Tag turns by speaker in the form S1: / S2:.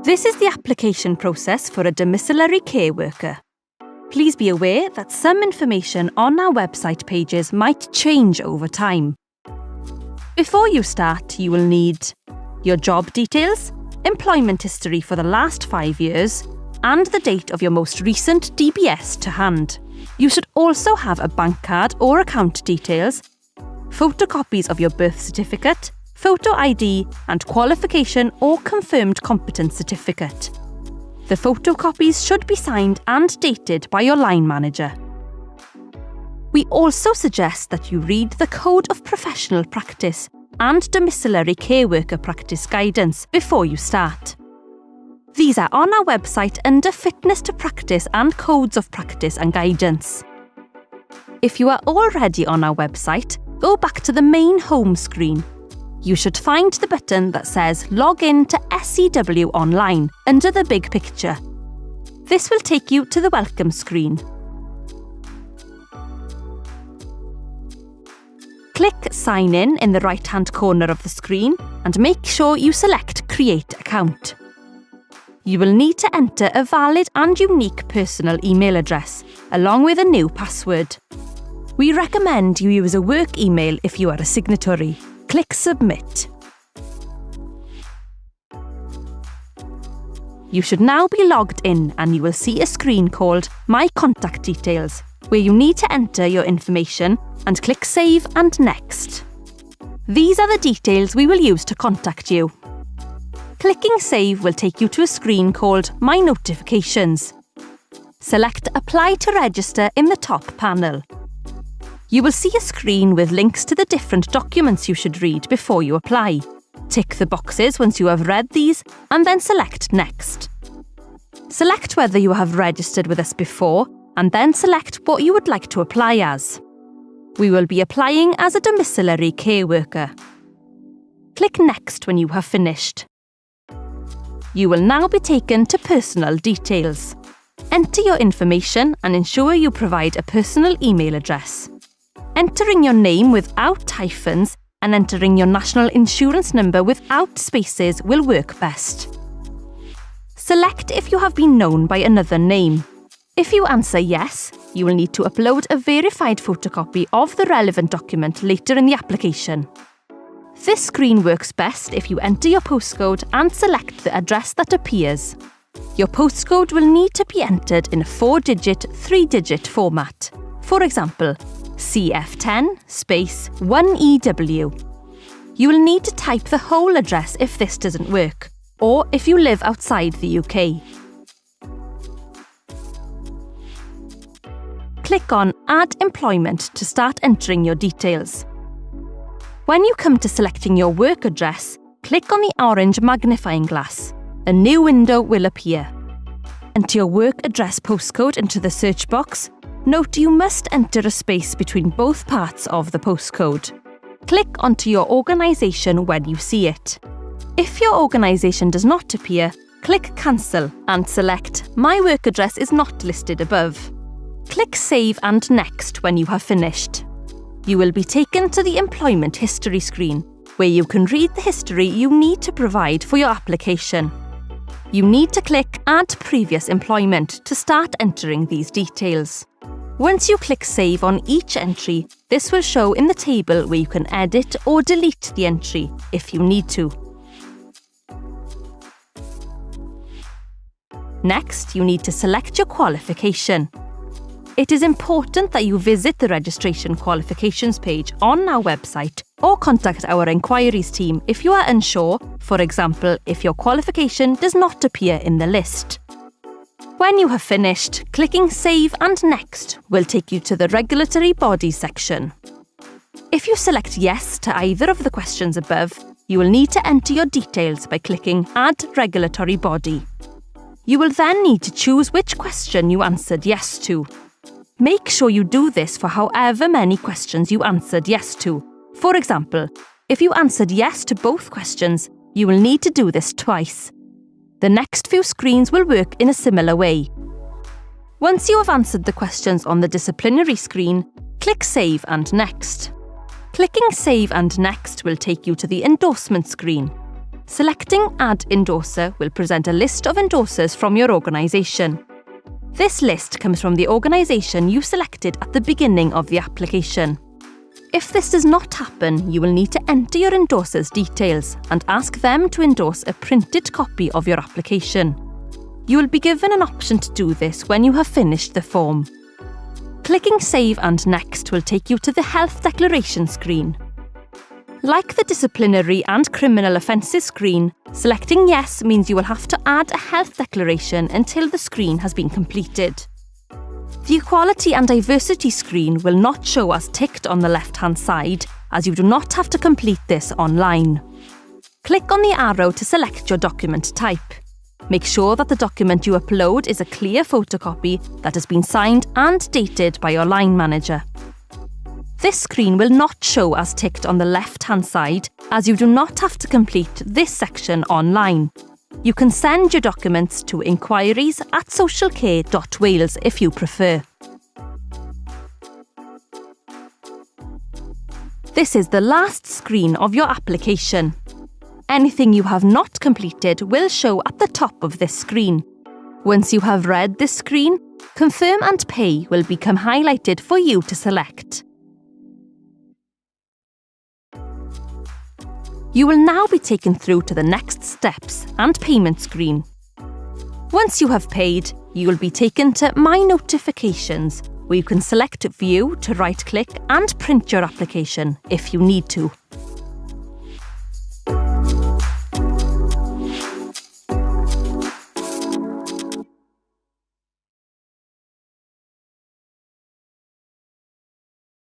S1: This is the application process for a domiciliary care worker. Please be aware that some information on our website pages might change over time. Before you start, you will need your job details, employment history for the last 5 years, and the date of your most recent DBS to hand. You should also have a bank card or account details, photocopies of your birth certificate, photo ID, and qualification or confirmed competence certificate. The photocopies should be signed and dated by your line manager. We also suggest that you read the Code of Professional Practice and Domiciliary Care Worker Practice Guidance before you start. These are on our website under Fitness to Practice and Codes of Practice and Guidance. If you are already on our website, go back to the main home screen. You should find the button that says Log in to SCWonline under the big picture. This will take you to the welcome screen. Click Sign in the right-hand corner of the screen and make sure you select Create Account. You will need to enter a valid and unique personal email address, along with a new password. We recommend you use a work email if you are a signatory. Click Submit. You should now be logged in and you will see a screen called My Contact Details, where you need to enter your information and click Save and Next. These are the details we will use to contact you. Clicking Save will take you to a screen called My Notifications. Select Apply to Register in the top panel. You will see a screen with links to the different documents you should read before you apply. Tick the boxes once you have read these and then select Next. Select whether you have registered with us before and then select what you would like to apply as. We will be applying as a domiciliary care worker. Click Next when you have finished. You will now be taken to Personal Details. Enter your information and ensure you provide a personal email address. Entering your name without hyphens and entering your national insurance number without spaces will work best. Select if you have been known by another name. If you answer yes, you will need to upload a verified photocopy of the relevant document later in the application. This screen works best if you enter your postcode and select the address that appears. Your postcode will need to be entered in a 4-digit, 3-digit format. For example, CF10 space 1EW. You will need to type the whole address if this doesn't work, or if you live outside the UK. Click on Add Employment to start entering your details. When you come to selecting your work address, click on the orange magnifying glass. A new window will appear. Enter your work address postcode into the search box. Note you must enter a space between both parts of the postcode. Click onto your organisation when you see it. If your organisation does not appear, click Cancel and select My work address is not listed above. Click Save and Next when you have finished. You will be taken to the Employment History screen, where you can read the history you need to provide for your application. You need to click Add Previous Employment to start entering these details. Once you click Save on each entry, this will show in the table where you can edit or delete the entry if you need to. Next, you need to select your qualification. It is important that you visit the Registration Qualifications page on our website or contact our inquiries team if you are unsure, for example, if your qualification does not appear in the list. When you have finished, clicking Save and Next will take you to the Regulatory Body section. If you select Yes to either of the questions above, you will need to enter your details by clicking Add Regulatory Body. You will then need to choose which question you answered yes to. Make sure you do this for however many questions you answered yes to. For example, if you answered yes to both questions, you will need to do this twice. The next few screens will work in a similar way. Once you have answered the questions on the disciplinary screen, click Save and Next. Clicking Save and Next will take you to the endorsement screen. Selecting Add Endorser will present a list of endorsers from your organisation. This list comes from the organisation you selected at the beginning of the application. If this does not happen, you will need to enter your endorser's details and ask them to endorse a printed copy of your application. You will be given an option to do this when you have finished the form. Clicking Save and Next will take you to the Health Declaration screen. Like the Disciplinary and Criminal Offences screen, selecting Yes means you will have to add a health declaration until the screen has been completed. The Equality and Diversity screen will not show as ticked on the left-hand side, as you do not have to complete this online. Click on the arrow to select your document type. Make sure that the document you upload is a clear photocopy that has been signed and dated by your line manager. This screen will not show as ticked on the left-hand side, as you do not have to complete this section online. You can send your documents to inquiries@socialcare.wales if you prefer. This is the last screen of your application. Anything you have not completed will show at the top of this screen. Once you have read this screen, Confirm and Pay will become highlighted for you to select. You will now be taken through to the next steps and payment screen. Once you have paid, you will be taken to My Notifications, where you can select View to right-click and print your application if you need to.